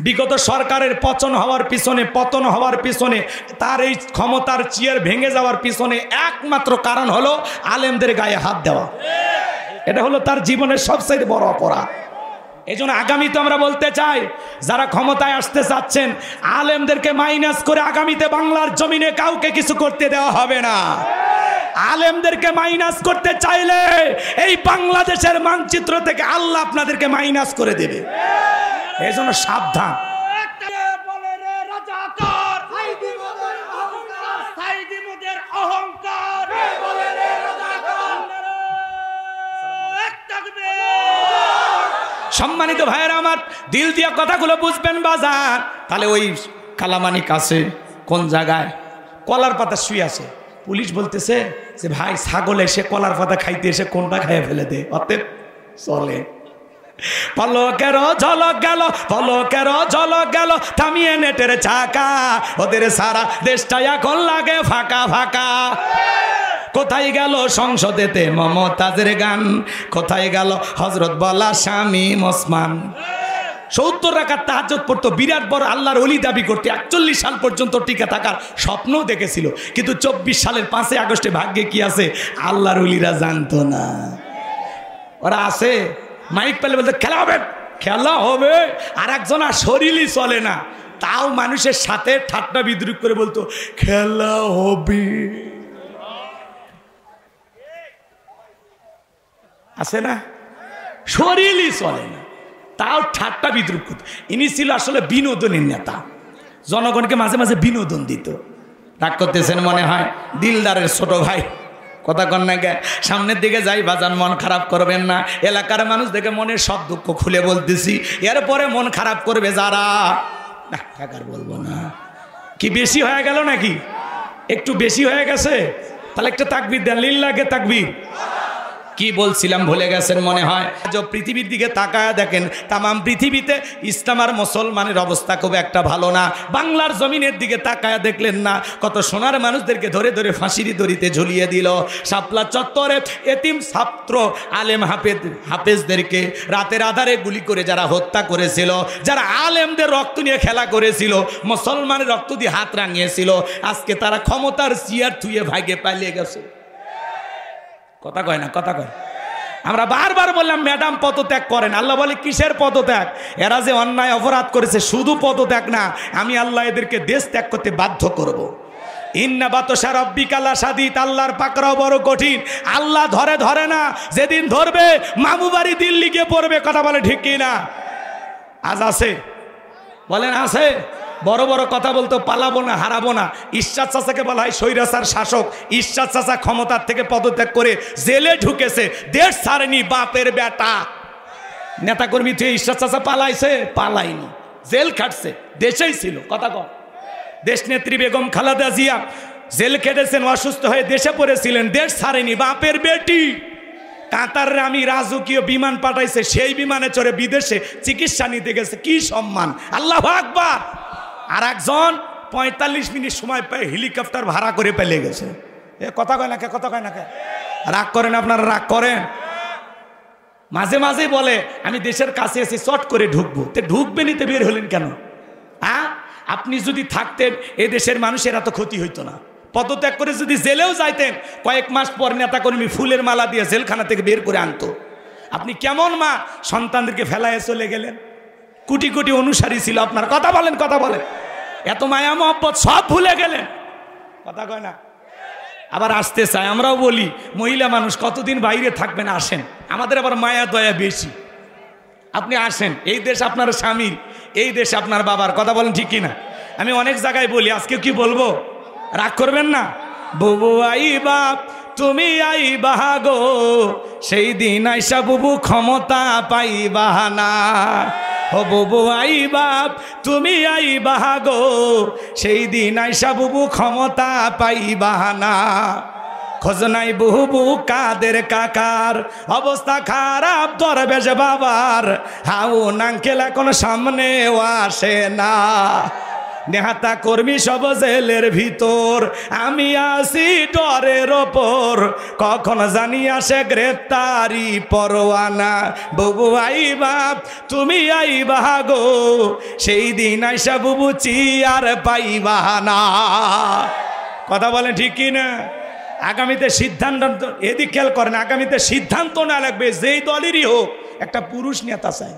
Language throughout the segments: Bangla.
বিগত সরকারের পতন হওয়ার পিছনে তার এই ক্ষমতার চেয়ার ভেঙে যাওয়ার পিছনে একমাত্র কারণ হলো আলেমদের গায়ে হাত দেওয়া। এটা হলো তার জীবনের সবচেয়ে বড় অপরাধ। এই জন্য আগামীতে আমরা বলতে চাই, যারা ক্ষমতায় আসতে চাচ্ছেন আলেমদেরকে মাইনাস করে আগামীতে বাংলার জমিনে কাউকে কিছু করতে দেওয়া হবে না। আলেমদেরকে মাইনাস করতে চাইলে এই বাংলাদেশের মানচিত্র থেকে আল্লাহ আপনাদেরকে মাইনাস করে দেবে। এই জন্য সাবধান। সম্মানিত ভাইয়েরা আমার, দিল দিয়া কথাগুলো বুঝবেন বাজার। তাহলে ওই কালামানিক আছে কোন জায়গায়, কলার পাতা শুয়ে আছে, পুলিশ বলতেছে যে ভাই ছাগল এসে কলার পাতা খাইতে এসে কোনটা খাইয়ে ফেলে দে, অতএব চলে। পলকের ঝলক গেল, পলকের ঝলক গেল, থামিয়ে নেটের চাকা, ওদের সারা দেশটা এখন লাগে ফাঁকা ফাঁকা। কোথায় গেল সংসদেতে মমতাজের গান, কোথায় গেল হজরত বলা স্বামী ওসমান। 70 রাকাত তাহাজ্জুদ পড়তো, বিরাট বড় আল্লাহর ওলি দাবি করতে, 41 সাল পর্যন্ত টিকে থাকার স্বপ্ন দেখেছিল। কিন্তু 24 সালের 5 আগস্টে ভাগ্যে কি আছে আল্লাহর ওলিরা জানতো না। ওরা আছে মাইক পেলে বলতে খেলা হবে, খেলা হবে, আর একজন আর শরীরই চলে না, তাও মানুষের সাথে ঠাট্টা বিদ্রুপ করে বলতো খেলা হবে। আছে না, শরীরই চলে না, তাও ঠাট্টা বিদ্রুপ করত। ইনি ছিল আসলে বিনোদনের নেতা, জনগণকে মাঝে মাঝে বিনোদন দিত। রাগ করতেছেন মনে হয়, দিলদারের ছোট ভাই, কথা কন না গে, সামনের দিকে যাই বাজান, মন খারাপ করবেন না। এলাকার মানুষ দেখে মনের সব দুঃখ খুলে বলতেছি, এরপরে মন খারাপ করবে যারা, না টাকার বলবো না। কি বেশি হয়ে গেল নাকি? একটু বেশি হয়ে গেছে, তাহলে একটা তাকবীর দেন, লিল্লাহে তাকবীর। কি বলছিলাম ভুলে গেছেন মনে হয়। পৃথিবীর দিকে তাকায় দেখেন, তামাম পৃথিবীতে ইসলাম আর মুসলমানের অবস্থা খুব একটা ভালো না। বাংলার জমিনের দিকে তাকায় দেখলেন না কত সোনার মানুষদেরকে ধরে ধরে ফাঁসির দড়িতে ঝুলিয়ে দিল। শাপলা চত্বরে এতিম ছাত্র আলেম হাফেজদেরকে রাতের আধারে গুলি করে যারা হত্যা করেছিল, যারা আলেমদের রক্ত নিয়ে খেলা করেছিল, মুসলমানের রক্ত দিয়ে হাত রাঙিয়েছিল, আজকে তারা ক্ষমতার চেয়ার থুয়ে ভাগে পালিয়ে গেছে। কথা কয় না, কথা কয়। আমরা বারবার বললাম ম্যাডাম পদত্যাগ করেন। আল্লাহ বলে কিসের পদত্যাগ? এরা যে অন্যায় অপরাধ করেছে, শুধু পদত্যাগ না, আমি আল্লাহ এদেরকে দেশ ত্যাগ করতে বাধ্য করব। ইন্না বাতশা রাব্বিকা লাশাদীদ, আল্লাহর পাকড়াও বড় কঠিন। আল্লাহ ধরে ধরে না, যেদিন ধরবে মামু বাড়ি দিল্লি গিয়ে পড়বে। কথা বলে ঠিক কি না? আজ আছে, বলেন আছে। বড় বড় কথা বলতো পালাবো না, হারাবো না। ঈশ্বর চাচাকে বলা হয় স্বৈরাচার শাসক। ঈশ্বর চাচা ক্ষমতার থেকে পদত্যাগ করে জেলে ঢুকেছে, দেশ ছাড়েনি, বাপের বেটা। নেতাকর্মী থেকে ঈশ্বর চাচা পালাইছে? পালাইনি, জেল খাটছে, দেশেই ছিল। কথা কর। দেশ নেত্রী বেগম খালেদা জিয়া জেল খেটেছেন, অসুস্থ হয়ে দেশে পড়েছিলেন, দেশ ছাড়েনি, বাপের বেটি। কাতারে আমি রাজকীয় বিমান পাঠাইছে, সেই বিমানে চড়ে বিদেশে চিকিৎসা নিতে গেছে। কি সম্মান! আল্লাহু আকবার। আর একজন 45 মিনিট সময় পেয়ে হেলিকপ্টার ভাড়া করে পালিয়ে গেছে। এ কথা কয় না কে? কথা কয় না কে? রাগ করেন আপনারা, রাগ করেন। মাঝে মাঝেই বলে আমি দেশের কাছে এসে চট করে ঢুকবো। তো ঢুকবেনই তো বের হলেন কেন? হ্যাঁ, আপনি যদি থাকতেন এ দেশের মানুষের এত ক্ষতি হইতো না। পদত্যাগ করে যদি জেলেও যাইতেন, কয়েক মাস পর নেতাকর্মী ফুলের মালা দিয়ে জেলখানা থেকে বের করে আনতো। আপনি কেমন মা সন্তানদেরকে ফেলায় চলে গেলেন? কোটি কোটি অনুসারী ছিল আপনার। কথা বলেন, কথা বলেন। এত মায়া মহব্বত সব ভুলে গেলেন। কথা কয় না? আবার আসতে চায়। আমরাও বলি মহিলা মানুষ কতদিন বাইরে থাকবেন, আসেন। আমাদের আবার মায়া দয়া বেশি। আপনি আসেন, এই দেশ আপনার স্বামীর, এই দেশ আপনার বাবার। কথা বলেন ঠিক কিনা? আমি অনেক জায়গায় বলি, আজকে কি বলবো, রাগ করবেন না। বুবু আই বাপ তুমি আই বাহাগো, সেই দিন আইসা বুবু ক্ষমতা পাই বাহানা। ও বুবু আই বাপ তুমি আই বাহাগো, সেই দিন আইসা বুবু ক্ষমতা পাই বাহানা। খোঁজ নাই বুবু কাদের কাকার, অবস্থা খারাপ দরবেশ বাবার, হাউ নাঙ্কেল এখন সামনেও আসে না। নেহাতা কর্মী সব জেলের ভিতর, আমি আসি ডরের ওপর, কখন জানি আসে গ্রেপ্তারি পরোয়ানা। বুবু আইবা তুমি আইবা গো, সেই দিন আইসা বুবু চিয়ার পাইবা না। কথা বলেন ঠিক কি না? আগামীতে সিদ্ধান্ত, এদিক খেয়াল করেন, আগামীতে সিদ্ধান্ত না লাগবে যেই দলেরই হোক একটা পুরুষ নেতা চাই।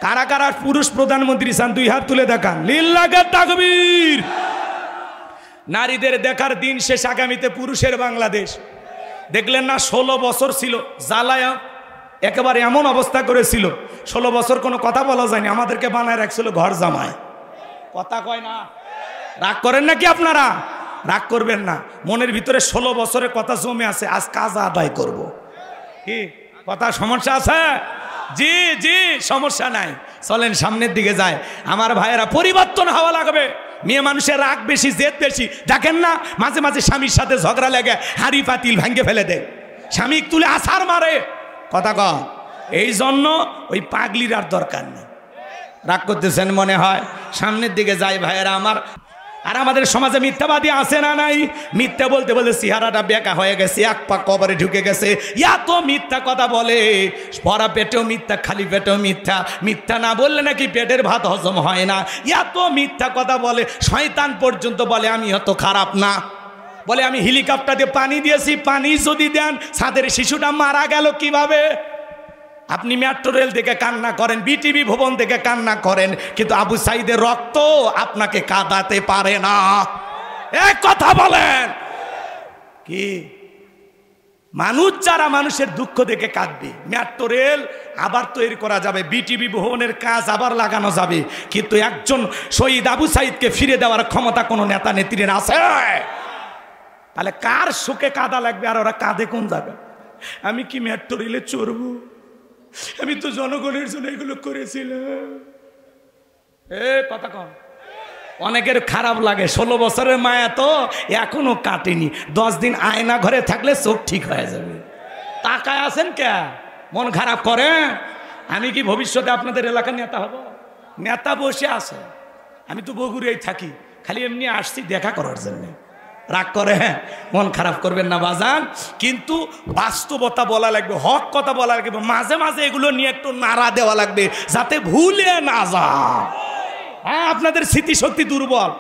কারা কারা পুরুষ প্রধানমন্ত্রী চান? দুই হাত তুলে দেখান। লিল্লাহে তাকবীর। নারীদের দেখার দিন শেষ, আগামীতে পুরুষের বাংলাদেশ। দেখলেন না 16 বছর ছিল জ্বালায়া, একেবারে এমন অবস্থা করেছিল 16 বছর কোনো কথা বলা যায়নি, আমাদেরকে বানায় রাখছিল ঘর জামায়। কথা কয় না? রাগ করেন নাকি আপনারা? রাগ করবেন না, মনের ভিতরে 16 বছরের কথা জমে আছে, আজ কাজ আদায় করব। কি কথা, সমস্যা আছে? জি জি সমস্যা নাই, চলেন সামনের দিকে যায়। আমার ভাইয়েরা, পরিবর্তন হওয়া লাগবে। মেয়ে মানুষের রাগ বেশি, জেদ বেশি। দেখেন না মাঝে মাঝে স্বামীর সাথে ঝগড়া লেগে হাড়ি পাতিল ভাঙ্গে ফেলে দেয়, স্বামী তুলে আছাড় মারে। কথা কন, এই জন্য ওই পাগলির আর দরকার নেই। রাগ করতেছেন মনে হয়? সামনের দিকে যাই ভাইয়েরা আমার। আর আমাদের সমাজে মিথ্যাবাদী আছে না নাই? মিথ্যা বলতে বলতে চেহারাটা বেকা হয়ে গেছে, এক পা কবরে ঢুকে গেছে। এত মিথ্যা কথা বলে, ভরা পেটেও মিথ্যা, খালি পেটেও মিথ্যা। মিথ্যা না বললে নাকি পেটের ভাত হজম হয় না। এত মিথ্যা কথা বলে, শয়তান পর্যন্ত বলে আমি অত খারাপ না। বলে আমি হেলিকপ্টার দিয়ে পানি দিয়েছি, পানি যদি দেন ছাদের শিশুটা মারা গেল কিভাবে? আপনি মেট্রো রেল থেকে কান্না করেন, বিটিভি ভবন থেকে কান্না করেন, কিন্তু আবু সাইদের রক্ত আপনাকে কাঁদাতে পারে না। এক কথা বলেন কি? মানুষ যারা মানুষের দুঃখ দেখে কাঁদবে, মেট্রো রেল আবার তৈরি করা যাবে, বিটিভি ভবনের কাজ আবার লাগানো যাবে, কিন্তু একজন শহীদ আবু সাইদকে ফিরে দেওয়ার ক্ষমতা কোনো নেতা নেত্রীর আছে? তাহলে কার শোকে কাঁদা লাগবে? আর ওরা কাঁদে কোন জায়গা? আমি কি মেট্রো রেলে চড়বো? আমি তো জনগণের জন্য এগুলো করেছিলাম। কথা কম। অনেকের খারাপ লাগে, 16 বছরের মায়া তো এখনো কাটেনি। 10 দিন আয়না ঘরে থাকলে চোখ ঠিক হয়ে যাবে। তাকায় আছেন কে? মন খারাপ করে? আমি কি ভবিষ্যতে আপনাদের এলাকার নেতা হব? নেতা বসে আছে, আমি তো বগুড়ায় থাকি, খালি এমনি আসছি দেখা করার জন্য। রাগ করে? মন খারাপ করবেন না বাজান, কিন্তু বাস্তবতা বলা লাগবে, হক কথা বলা লাগবে। মাঝে মাঝে এগুলো নিয়ে একটু নাড়া দেওয়া লাগবে, যাতে ভুলে না যায়। হ্যাঁ, আপনাদের স্মৃতিশক্তি দুর্বল।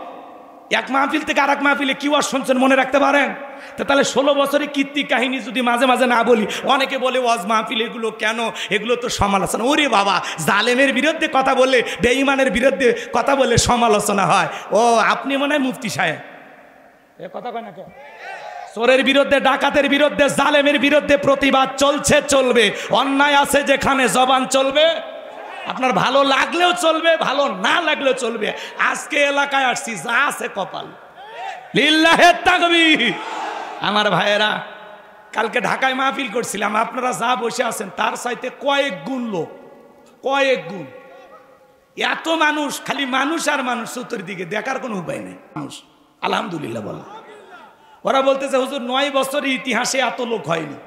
এক মাহফিল থেকে আরেক মাহফিলে কি ওয়াজ শুনছেন মনে রাখতে পারেন? তাহলে 16 বছরের কীর্তি কাহিনী যদি মাঝে মাঝে না বলি, অনেকে বলে ওয়াজ মাহফিল এগুলো কেন? এগুলো তো সমালোচনা। ওরে বাবা, জালেমের বিরুদ্ধে কথা বললে, বেঈমানের বিরুদ্ধে কথা বললে সমালোচনা হয়। ও আপনি মনে হয় মুফতি সাহেব? কথা কয় না কেন? চোরের বিরুদ্ধে, ডাকাতের বিরুদ্ধে, জালেমের বিরুদ্ধে প্রতিবাদ চলছে, চলবে। অন্যায় আছে যেখানে জবান চলবে। আপনার ভালো লাগলেও চলবে, ভালো না লাগলেও চলবে। আজকে এলাকায় আসছি, যা আছে কপাল। লিল্লাহে তাকবীর। আমার ভাইয়েরা, কালকে ঢাকায় মাহফিল করছিলাম, আপনারা যা বসে আছেন তার চাইতে কয়েক গুণ লোক, কয়েক গুণ। এত মানুষ, খালি মানুষ আর মানুষ, চতুর্দিকে দেখার কোনো উপায় নেই। মানুষ আলহামদুলিল্লাহ বলে। ওরা বলতেছে হুজুর 9 বছরের ইতিহাসে এত লোক হয়নি।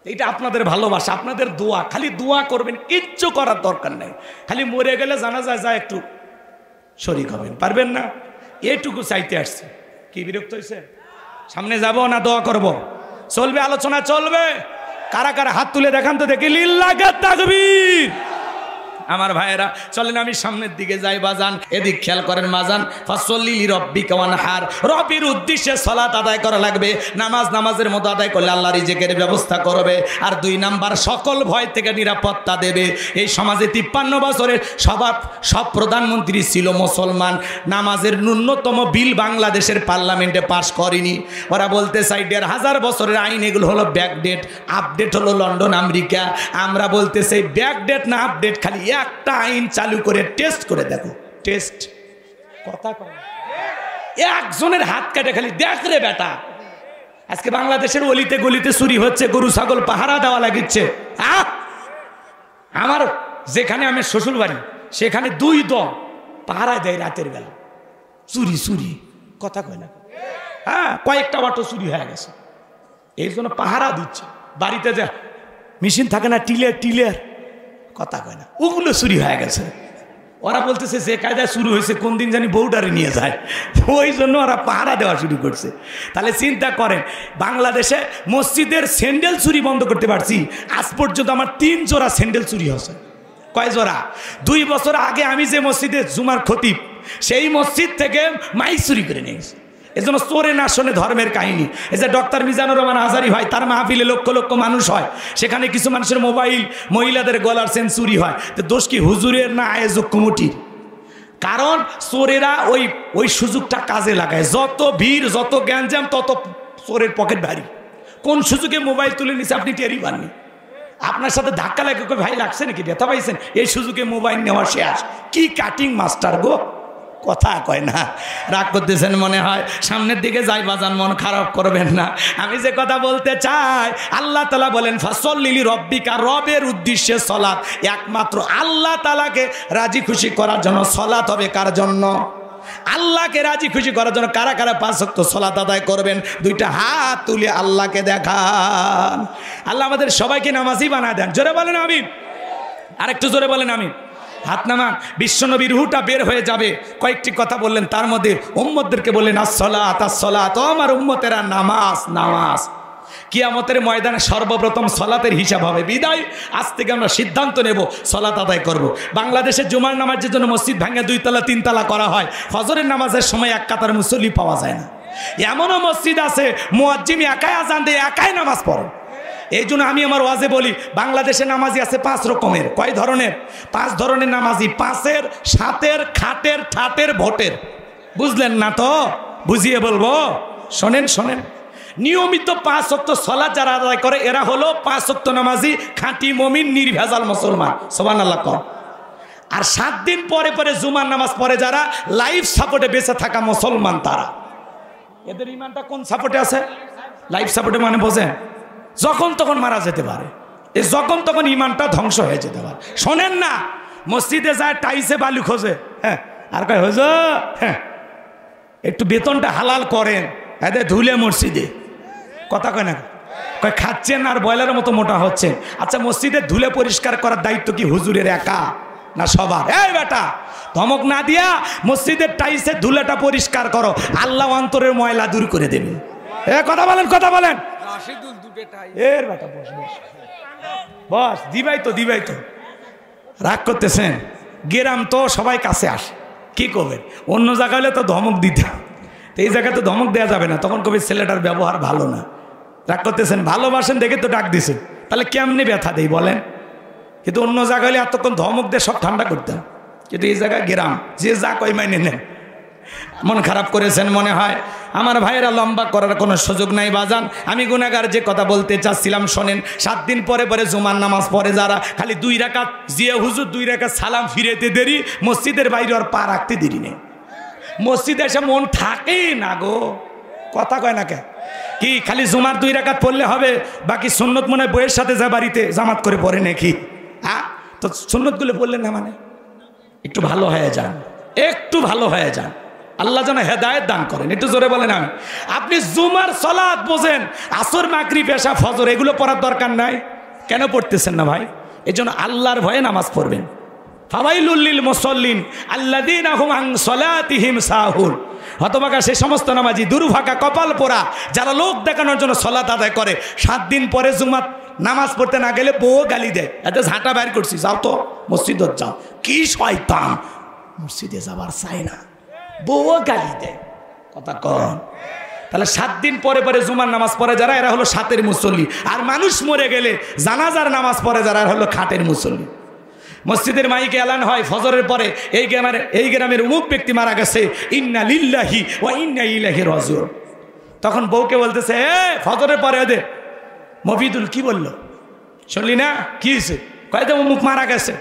এটা আপনাদের ভালোবাসা, আপনাদের দোয়া। খালি দোয়া করবেন, কিচ্ছু করার দরকার নেই। খালি মরে গেলে জানা যায় যা একটু শরীক হবেন, পারবেন না? এইটুকু চাইতে আসছে। কি বিরক্ত হয়েছে? সামনে যাব না দোয়া করব? চলবে, আলোচনা চলবে। কারা কারা হাত তুলে দেখান তো দেখি। লিল্লাহে তাকবীর। আমার ভাইয়েরা চলেন আমি সামনের দিকে যাই বাজান। এদিক খেয়াল করেন মাজান। ফাসল্লি লিরাব্বিকা ওয়ানহার, রবের উদ্দেশ্যে সালাত আদায় করা লাগবে। নামাজের মতো আদায় করলে আল্লাহ রিজিকের ব্যবস্থা করবে। আর 2 নাম্বার, সকল ভয় থেকে নিরাপত্তা দেবে। এই সমাজে 53 বছরের সব প্রধানমন্ত্রী ছিল মুসলমান। নামাজের ন্যূনতম বিল বাংলাদেশের পার্লামেন্টে পাশ করেনি। ওরা বলতে চাই 1500 বছরের আইন, এগুলো হলো ব্যাকডেট, আপডেট হলো লন্ডন আমেরিকা। আমরা বলতে চাই ব্যাকডেট না আপডেট, খালি একটা আইন চালু করে টেস্ট করে দেখো। টেস্ট কথা কয়, একজনের হাত কাটে খালি দেখ রে বেটা। আজকে বাংলাদেশের অলিতে গলিতে চুরি হচ্ছে, গরু ছাগল পাহারা দেওয়া লাগিচ্ছে। আমার যেখানে আমি শ্বশুর বাড়ি, সেখানে 2 দল পাহারা দেয় রাতের বেলা। চুরি কথা কয় না? হ্যাঁ, কয়েকটা অটো চুরি হয়ে গেছে, এই জন্য পাহারা দিচ্ছে। বাড়িতে যা মেশিন থাকে না, টিলের কথা কয় না, ওগুলো চুরি হয়ে গেছে। ওরা বলতেছে যে কায়দায় শুরু হয়েছে কোন দিন জানি বউডারে নিয়ে যায়, ওই জন্য ওরা পাহারা দেওয়া শুরু করছে। তাহলে চিন্তা করেন, বাংলাদেশে মসজিদের স্যান্ডেল চুরি বন্ধ করতে পারছি, আজ পর্যন্ত আমার 3 জোড়া স্যান্ডেল চুরি হয়েছে। কয় জোড়া? 2 বছর আগে আমি যে মসজিদে জুমার খতিব, সেই মসজিদ থেকে মাইক চুরি করে নিয়ে গেছে। এজন্য চোরে না শোনে ধর্মের কাহিনী। এই যে ডক্টর মিজানুর রহমান আজারি হয়, তার মাহফিলে লক্ষ লক্ষ মানুষ হয়, সেখানে কিছু মানুষের মোবাইল, মহিলাদের গলার চেন চুরি হয়, তো দোষ কি হুজুরের না আয়োজক কমিটির? কারণ চোরেরা ওই সুযোগটা কাজে লাগায়। যত ভিড়, যত গ্যাঞ্জাম, তত চোরের পকেট ভারী। কোন সুযোগে মোবাইল তুলে নিছে আপনি টেরই পাননি। আপনার সাথে ধাক্কা লাগে, ভাই লাগছে নাকি, ব্যথা পাইছেন, এই সুযোগে মোবাইল নেওয়া শেষ। কি কাটিং মাস্টার গো, কথা কয় না। রাগ করতেছেন মনে হয়, সামনের দিকে যাই বাজান, মন খারাপ করবেন না। আমি যে কথা বলতে চাই, আল্লাহ তাআলা বলেন ফাসল্লি লিরাব্বিকা, রবের উদ্দেশ্যে সলাৎ, একমাত্র আল্লাহ তাআলাকে রাজি খুশি করার জন্য সলাৎ হবে। কার জন্য? আল্লাহকে রাজি খুশি করার জন্য। কারা কারা 5 ওয়াক্ত সলাৎ আদায় করবেন? 2টা হাত তুলে আল্লাহকে দেখান। আল্লাহ আমাদের সবাইকে নামাজি বানায় দেন। জোরে বলেন আমিন। আরেকটু জোরে বলেন আমিন। হাত নামান। বিশ্বনবীর রূহটা বের হয়ে যাবে। কয়েকটি কথা বললেন, তার মধ্যে উম্মতদেরকে বললেন আসসালাত আসসালাত, আমার উম্মতেরা নামাজ নামাজ। কিয়ামতের ময়দানে সর্বপ্রথম সলাতের হিসাব হবে। বিদায় আজ থেকে আমরা সিদ্ধান্ত নেব সলাত আদায় করব। বাংলাদেশের জুমার নামাজের জন্য মসজিদ ভাঙে 2 তলা 3 তলা করা হয়। ফজরের নামাজের সময় এক কাতার মুসল্লি পাওয়া যায় না। এমনও মসজিদ আছে মুয়াজ্জিম একাই আজান দিয়ে একাই নামাজ পড়ে। এই জন্য আমি আমার ওয়াজে বলি, বাংলাদেশে নামাজি আছে 5 রকমের। কয় ধরনের? 5 ধরনের নামাজি। 5-এর, 7-এর, খাটের, ঠাটের, ভোটের। বুঝলেন না তো? বুঝিয়ে বলবো, শোনেন শোনেন। নিয়মিত 5 ওয়াক্ত সালাত যারা আদায় করে, এরা হলো 5 ওয়াক্ত নামাজি, খাঁটি মুমিন, নির্ভেজাল মুসলমান। সুবহানাল্লাহ কর। আর 7 দিন পরে পরে জুমার নামাজ পড়ে যারা, লাইফ সাপোর্টে বেঁচে থাকা মুসলমান তারা। এদের ইমানটা কোন সাপোর্টে আছে? লাইফ সাপোর্টে মানে বোঝেন, যখন তখন মারা যেতে পারে, এই যখন তখন ইমানটা ধ্বংস হয়ে যেতে পারে। শোনেন না, মসজিদে যায় টাইসে বালু খোঁজে, হ্যাঁ, আর কয় হুজুর হ্যাঁ একটু বেতনটা হালাল করেন, এদের ধুলে মসজিদে। কথা কয় না, কয় খাচ্ছেন আর বয়লারের মতো মোটা হচ্ছেন। আচ্ছা, মসজিদের ধুলে পরিষ্কার করার দায়িত্ব কি হুজুরের একা না সবার? এই বেটা, ধমক না দিয়া মসজিদের টাইসে ধুলেটা পরিষ্কার করো, আল্লাহ অন্তরের ময়লা দূর করে দেবে। কথা বলেন, কথা বলেন। এর বেটা বস বস বস, দিবাই তো দিবাই তো। রাগ করতেছেন? গেরাম তো সবাই কাছে আসে, কি করবেন? অন্য জায়গা হলে তো ধমক দিতাম, তো এই জায়গায় তো ধমক দেওয়া যাবে না, তখন কবি ছেলেটার ব্যবহার ভালো না। রাগ করতেছেন? ভালোবাসেন দেখে তো ডাক দিছেন, তাহলে কেমনি ব্যথা দেই বলেন? কিন্তু অন্য জায়গা হলে এতক্ষণ ধমক দিয়ে সব ঠান্ডা করতাম, কিন্তু এই জায়গায় গেরাম, যে যা কই মাইনে নেন। মন খারাপ করেছেন মনে হয়। আমার ভাইয়েরা, লম্বা করার কোনো সুযোগ নাই বাজান। আমি গুনাহগার, যে কথা বলতে চাচ্ছিলাম শোনেন। 7 দিন পরে পরে জুমার নামাজ পড়ে যারা, খালি 2 রাকাত জিয়া হুজুর 2 রাকাত সালাম ফিরেতে দেরি, মসজিদের বাইরে আর পা রাখতে দেরি নেই। মসজিদে এসে মন থাকেই না গো, কথা কয় না কে? কি খালি জুমার 2 রাকাত পড়লে হবে? বাকি সুন্নত মনে হয় বইয়ের সাথে যা বাড়িতে জামাত করে পড়ে নাকি? হ্যাঁ, তো সুন্নতগুলো পড়লেন না মানে? একটু ভালো হয়ে যান, একটু ভালো হয়ে যান। আল্লাহ যেন হেদায়েত দান করেন। একটু জোরে বলেন আমি। আপনি জুমার সালাত বোঝেন, আসর, মাগরিব, এশা, ফজর এগুলো পড়ার দরকার নাই। কেন পড়তেছেন না ভাই? এই জন্য আল্লাহর ভয়ে নামাজ পড়বেন। ফাওয়াইলুল লিল মুসাল্লিন আল্লাযীনা হুম আন সালাতিহিম সাহুন। হতভাগা সে সমস্ত নামাজি, দুর্ভাগা, কপাল পোড়া যারা লোক দেখানোর জন্য সালাত আদায় করে। 7 দিন পরে জুমার নামাজ পড়তে না গেলে বউ গালি দেয়, এত ঝাঁটা বাইর করছি, যাও তো মসজিদত যাও। কি শয়তান, মসজিদে যাবার চাই না, বউ গালি দেয়। কথা কন। তাহলে 7 দিন পরে পরে জুমার নামাজ পড়ে যারা, এরা হলো 7-এর মুসল্লি। আর মানুষ মরে গেলে জানাজার নামাজ পড়ে যারা, এরা হলো খাটের মুসল্লি। মসজিদের মাইকে এলান হয় ফজরের পরে, এই গ্রামের অমুক ব্যক্তি মারা গেছে, ইন্না লিল্লাহি ওয়া ইন্না ইলাইহি রাজিউন। তখন বউকে বলতেছে, ফজরের পরে ওদের মফিদুল কি বললো শুনলি না? কি হয়েছে? কয়েকটা অমুক মারা গেছে।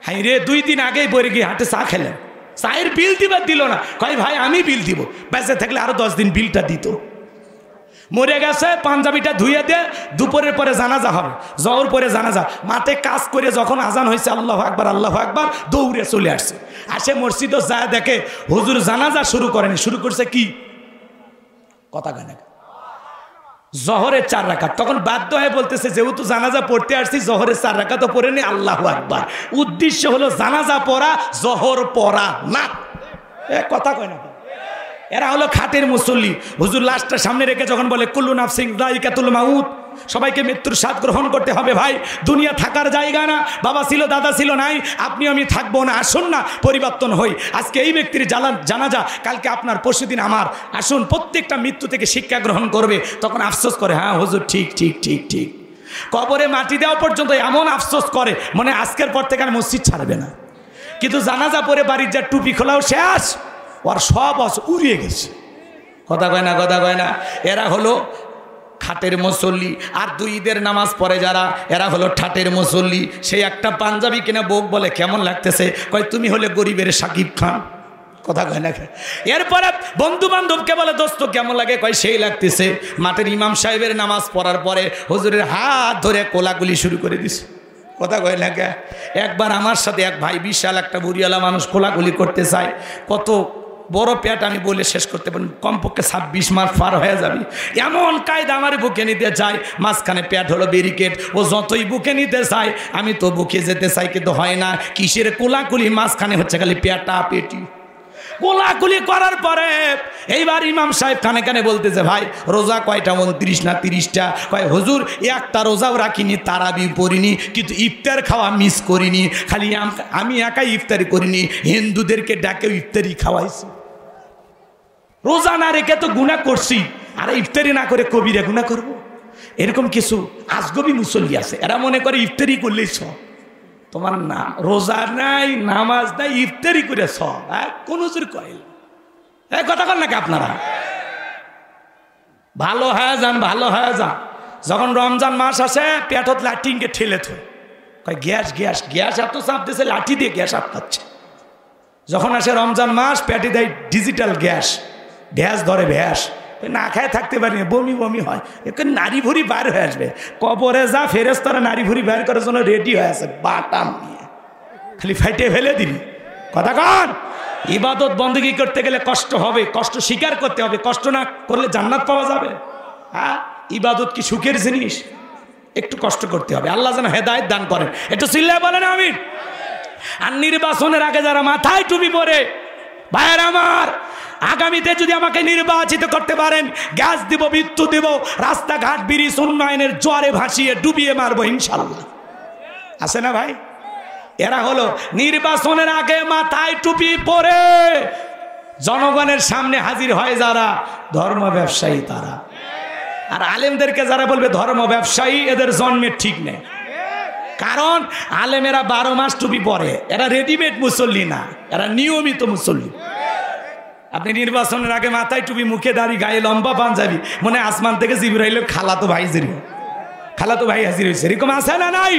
হাই রে, 2 দিন আগেই বইরে গিয়ে হাটে চা খেলেন, চায়ের বিল দিবার দিল না। কয় ভাই আমি বিল দিব, বেঁচে থাকলে আরো 10 দিন বিলটা দিত। মরে গেছে, পাঞ্জাবিটা ধুয়ে দিয়ে দুপুরের পরে জানাজা হবে, জহর পরে জানাজা। মাঠে কাজ করে যখন আজান হয়েছে আল্লাহু আকবার আল্লাহু আকবার, দৌড়ে চলে আসছে। আসে মসজিদে যায় দেখে হুজুর জানাজা শুরু করেনি, শুরু করছে কি? কথা কেন? জহরের 4 রাকাত। তখন বাধ্য হয়ে বলতেছে যেহেতু জানাজা পড়তে আসছি জহরের 4 রাকাতও পড়ে নি, আল্লাহু আকবার। উদ্দেশ্য হলো জানাজা পড়া, জহর পড়া না। কথা কয় না, এরা হলো খাটের মুসল্লি। হুজুর লাশটা সামনে রেখে যখন বলে কুল্লু নাফসিন যায়িকাতুল মাউত, সবাইকে মৃত্যুর স্বাদ গ্রহণ করতে হবে ভাই, দুনিয়া থাকার জায়গা না। বাবা ছিল, দাদা ছিল, নাই, আপনি আমি থাকবো না, আসুন না পরিবর্তন হই। আজকে এই ব্যক্তির জানাজা, কালকে আপনার, পরশুদিন আমার। আসুন প্রত্যেকটা মৃত্যু থেকে শিক্ষা গ্রহণ করবে। তখন আফসোস করে, হ্যাঁ হুজুর ঠিক ঠিক ঠিক ঠিক। কবরে মাটি দেওয়া পর্যন্ত এমন আফসোস করে মনে আজকের পর থেকে আর মসজিদ ছাড়বে না। কিন্তু জানাজা পরে বাড়ির যা টুপি খোলাও শেষ, ওর সব উড়িয়ে গেছে। কথা কয় না, কথা কয় না। এরা হলো খাটের মুসল্লি। আর 2 ঈদের নামাজ পড়ে যারা, এরা হলো ঠাটের মুসল্লি। সেই একটা পাঞ্জাবি কিনা বউ বলে কেমন লাগতেছে, কয় তুমি হলে গরিবের শাকিব খান। কথা কয় না। এরপরে বন্ধু বান্ধবকে বলে দোস্ত কেমন লাগে, কয় সেই লাগতেছে। মাঠের ইমাম সাহেবের নামাজ পড়ার পরে হুজুরের হাত ধরে কোলাকুলি শুরু করে দিছে। কথা কয় না। একবার আমার সাথে এক ভাই, বিশাল একটা বুড়িওয়ালা মানুষ, কোলাকুলি করতে চায়। কত বড় পেট আমি বলে শেষ করতে পারি, কমপক্ষে 26 মাস পার হয়ে যাবে এমন কায়দা আমার বুকে নিতে চাই। মাঝখানে পেট হলো ব্যারিকেড, ও যতই বুকে নিতে চায় আমি তো বুকে যেতে চাই, কিন্তু হয় না। কিসের কোলাকুলি, মাঝখানে হচ্ছে খালি পেটা পেটি। কোলাকুলি করার পরে এইবার ইমাম সাহেব কানে কানে বলতেছে, ভাই রোজা কয়টা, 29 না 30টা? কয় হুজুর একটা রোজাও রাখিনি, তারাবি পড়িনি, কিন্তু ইফতার খাওয়া মিস করিনি। খালি আমি একাই ইফতারি করিনি, হিন্দুদেরকে ডাকে ইফতারি খাওয়াইছি। রোজা না রেখে তো গুনাহ করছি, আর ইফতারি না করে কবিরা গুনাহ করব? এরকম কিছু আজগবি মুসল্লি আছে, এরা মনে করে ইফতারি করলেই সব। তোমার না রোজা নাই, নামাজ নাই, ইফতারি করে সব কোন হুজুর কইল। কথা কন নাকি আপনারা? ভালো হয়ে যান, ভালো হয়ে যান। যখন রমজান মাস আসে পেটত লাঠিকে ঠেলে থই, কয় গ্যাস গ্যাস গ্যাস, এত চাপ দিয়েছে লাঠি দিয়ে গ্যাস আটকাচ্ছে। যখন আসে রমজান মাস পেটে দেয় ডিজিটাল গ্যাস, ভ্যাস ধরে ভ্যাস, না খায় থাকতে পারি না, বমি বমি হয়, একে নারী ভুরি বার হয়ে আসবে। কবরে যা ফেরেশতারা নারী ভুরি বার করার জন্য রেডি হয়ে আছে, বাটাম নিয়ে খালি ফাইটে ফেলে দিবি। কথা কন। ইবাদত বন্দেগী করতে গেলে কষ্ট হবে, কষ্ট স্বীকার করতে হবে। কষ্ট না করলে জান্নাত পাওয়া যাবে? হ্যাঁ, ইবাদত কি সুখের জিনিস? একটু কষ্ট করতে হবে। আল্লাহ যেন হেদায়েত দান করেন। একটু চিল্লায় বলেন আমিন। আর নির্বাচনের আগে যারা মাথায় টুপি পরে, ভাইয়ের আমার, আগামীতে যদি আমাকে নির্বাচিত করতে পারেন, গ্যাস দিব, বিদ্যুৎ দিব, রাস্তাঘাট ব্রিজ উন্নয়নের জোয়ারে ভাসিয়ে ডুবিয়ে মারবো ইনশাল্লাহ। আছে না ভাই? এরা হলো নির্বাচনের আগে মাথায় টুপি পরে জনগণের সামনে হাজির হয় যারা, ধর্ম ব্যবসায়ী তারা। আর আলেমদেরকে যারা বলবে ধর্ম ব্যবসায়ী, এদের জন্মের ঠিক নেই। কারণ আলেমেরা 12 মাস টুপি পরে, এরা রেডিমেড মুসল্লি না, এরা নিয়মিত মুসল্লি। আপনি নির্বাচনের আগে মাথায় টুপি, মুখে দাড়ি, গায়ে লম্বা পাঞ্জাবি, মনে আসমান থেকে জিবরাইলের খালাতো ভাই হাজির হয়েছে, এরকম আছে না নাই?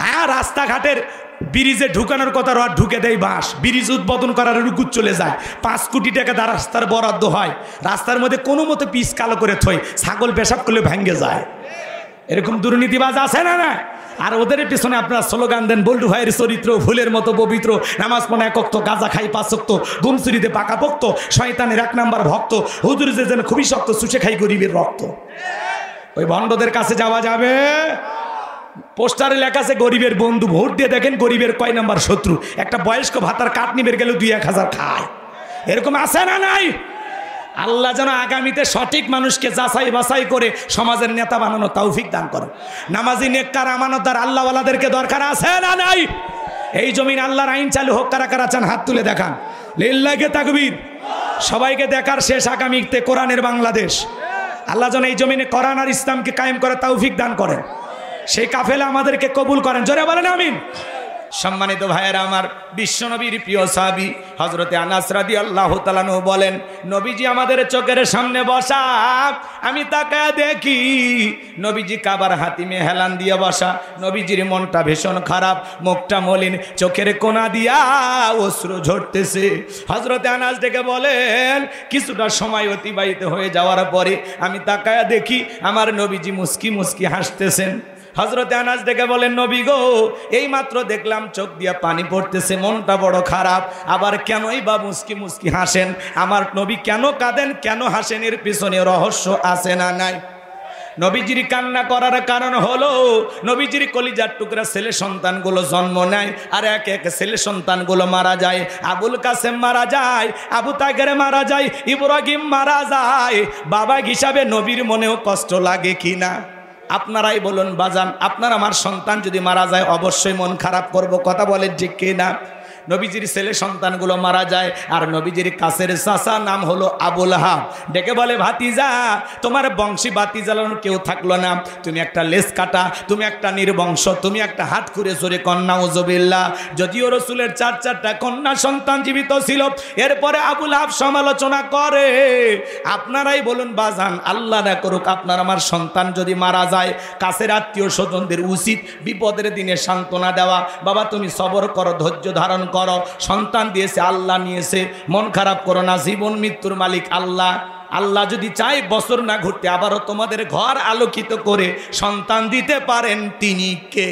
হ্যাঁ, রাস্তাঘাটের ব্রিজে ঢুকানোর কথা রড ঢুকে দেয় বাঁশ, ব্রিজ উদ্বোধন করার রুকুত চলে যায়, 5 কোটি টাকা তার রাস্তার বরাদ্দ হয়, রাস্তার মধ্যে কোনো মতো পিচ কালো করে থই, ছাগল পেশাব করলে ভেঙে যায়। এরকম দুর্নীতিবাজ আছে না না? আর ওদের পিছনে আপনারা স্লোগান দেন, বল্টু ভাইয়ের চরিত্র ফুলের মতো পবিত্র, নামাজ পড়া 1 ওয়াক্ত, গাঁজা খাই 5 ওয়াক্ত, ঘুমচুরিতে পাকা পোক্ত, শয়তানের 1 নাম্বার ভক্ত, হুজুর যে যেন খুবই শক্ত, চুষে খাই গরিবের রক্ত। ওই ভণ্ডদের কাছে যাওয়া যাবে? পোস্টারে লেখা আছে গরিবের বন্ধু, ভোট দিয়ে দেখেন গরিবের কয় নাম্বার শত্রু। একটা বয়স্ক ভাতার কাঠ নিবের গেলে 2-1000 খায়। এরকম আছে না নাই? আল্লাহ যেন আগামীতে সঠিক মানুষকে যাচাই বাছাই করে সমাজের নেতা বানানো তৌফিক দান করে। নামাজি, নেককার, আমানতদার আল্লাহওয়ালাদেরকে দরকার আছে না নাই? এই জমিন আল্লাহর আইন চালু হোক, কারা কারা চান হাত তুলে দেখান। লিল্লাহি তাকবীর। সবাইকে দেখার শেষ আগামীতে কোরআনের বাংলাদেশ। আল্লাহ যেন এই জমিনে কোরআন আর ইসলামকে কায়েম করে তৌফিক দান করেন, সেই কাফেলা আমাদেরকে কবুল করেন। জোরে বলেন আমিন। সম্মানিত ভাইয়েরা আমার, বিশ্বনবীর প্রিয় সাহাবী হযরতে আনাস রাদিয়াল্লাহু তাআলা আনহু বলেন, নবীজি আমাদের চোখের সামনে বসা, আমি তাকায় দেখি নবীজি কাবার হাতিমে হেলান দিয়ে বসা। নবীজির মনটা ভীষণ খারাপ, মুখটা মলিন, চোখের কোনা দিয়া অশ্রু ঝরতেছে। হযরতে আনাস ডেকে বলেন, কিছুটা সময় অতিবাহিত হয়ে যাওয়ার পরে আমি তাকায় দেখি আমার নবীজি মুস্কি মুস্কি হাসতেছেন। হযরতে আনাস ডেকে বলেন, নবী গো, এই মাত্র দেখলাম চোখ দিয়া পানি পড়তেছে, মনটা বড় খারাপ, আবার কেনই বা মুস্কি মুস্কি হাসেন? আমার নবী কেন কাঁদেন, কেন হাসেন, এর পিছনে রহস্য আছে না নাই? নবীজির কান্না করার কারণ হলো নবীজির কলিজার টুকরা ছেলে সন্তানগুলো জন্ম নেয় আর এক এক ছেলে সন্তানগুলো মারা যায়। আবুল কাসেম মারা যায়, আবু তাহের মারা যায়, ইব্রাহিম মারা যায়। বাবা হিসাবে নবীর মনেও কষ্ট লাগে কিনা? আপনারাই বলুন বাজান, আপনার আমার সন্তান যদি মারা যায় অবশ্যই মন খারাপ করব, কথা বলেন ঠিক কিনা? নবীজির ছেলে সন্তানগুলো মারা যায় আর নবীজির কাছের চাচা নাম হলো আবু লাহাব ডেকে বলে, ভাতিজা তোমার বংশী বাতি জ্বালানোর কেউ থাকলো না, তুমি একটা লেজ কাটা, তুমি একটা নির্বংশ, তুমি একটা হাত খুঁড়ে চড়ে কন্যা উজুবিল্লাহ। যদিও রসুলের 4টা কন্যা সন্তান জীবিত ছিল, এরপরে আবু লাহাব সমালোচনা করে। আপনারাই বলুন বাজান, আল্লাহ না করুক আপনার আমার সন্তান যদি মারা যায়, কাছের আত্মীয় স্বজনদের উচিত বিপদের দিনে সান্ত্বনা দেওয়া। বাবা তুমি সবর করো, ধৈর্য ধারণ করো, সন্তান দিয়েছে আল্লাহ নিয়েছে, মন খারাপ করো না, জীবন মৃত্যুর মালিক আল্লাহ। আল্লাহ যদি চাই বছর না ঘুরতে আবারও তোমাদের ঘর আলোকিত করে সন্তান দিতে পারেন, তিনি কে?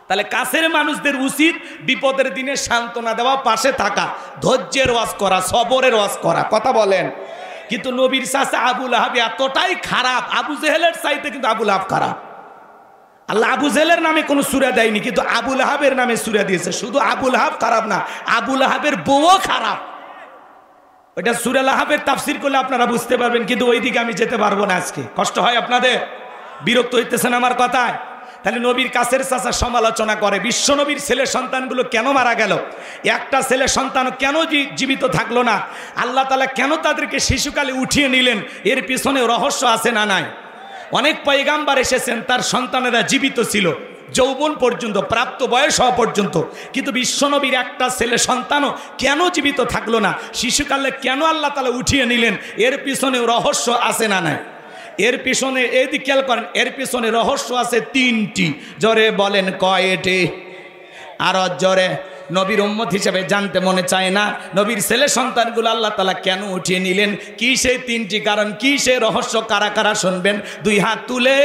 তাহলে কাছের মানুষদের উচিত বিপদের দিনে সান্ত্বনা দেওয়া, পাশে থাকা, ধৈর্যের ওয়াজ করা, সবরের ওয়াজ করা, কথা বলেন। কিন্তু নবীর চাচা আবু লাহাব এতটাই খারাপ, আবু জেহেলের চাইতে কিন্তু আবু লাহাব খারাপ। আল্লাহ আবু জেহেলের নামে কোনো সূরা দেয়নি, কিন্তু আবু লাহাবের নামে সূরা দিয়েছে। শুধু আবু লাহাব খারাপ না, আবু লাহাবের বউও খারাপ। ওইটা সূরা লাহাবের তাফসীর করলে আপনারা বুঝতে পারবেন, কিন্তু ওইদিকে আমি যেতে পারবো না আজকে। কষ্ট হয় আপনাদের? বিরক্ত হইতেছেন আমার কথায়? তাহলে নবীর কাছের চাচা সমালোচনা করে, বিশ্ব নবীর ছেলে সন্তানগুলো কেন মারা গেল, একটা ছেলে সন্তান কেন জীবিত থাকলো না, আল্লাহ তাআলা কেন তাদেরকে শিশুকালে উঠিয়ে নিলেন, এর পিছনে রহস্য আছে না নাই? অনেক পয়গাম্বার এসেছেন, তার সন্তানেরা জীবিত ছিল যৌবন পর্যন্ত, প্রাপ্ত বয়স হওয়া পর্যন্ত, কিন্তু বিশ্বনবীর একটা ছেলে সন্তানও কেন জীবিত থাকলো না, শিশুকালে কেন আল্লাহ তাআলা উঠিয়ে নিলেন, এর পিছনে রহস্য আছে না নাই? এর পিছনে এই দিক খেয়াল করেন, এর পিছনে রহস্য আছে 3টি। জোরে বলেন কয়টি? আরো জোরে। নবীর উম্মত হিসেবে জানতে মনে চায় না নবীর ছেলে সন্তানগুলো আল্লাহ তাআলা কেন উঠিয়ে নিলেন? কি সেই 3টি কারণ, কি সেই রহস্য? কারা কারা শুনবেন? 2 হাত তুলে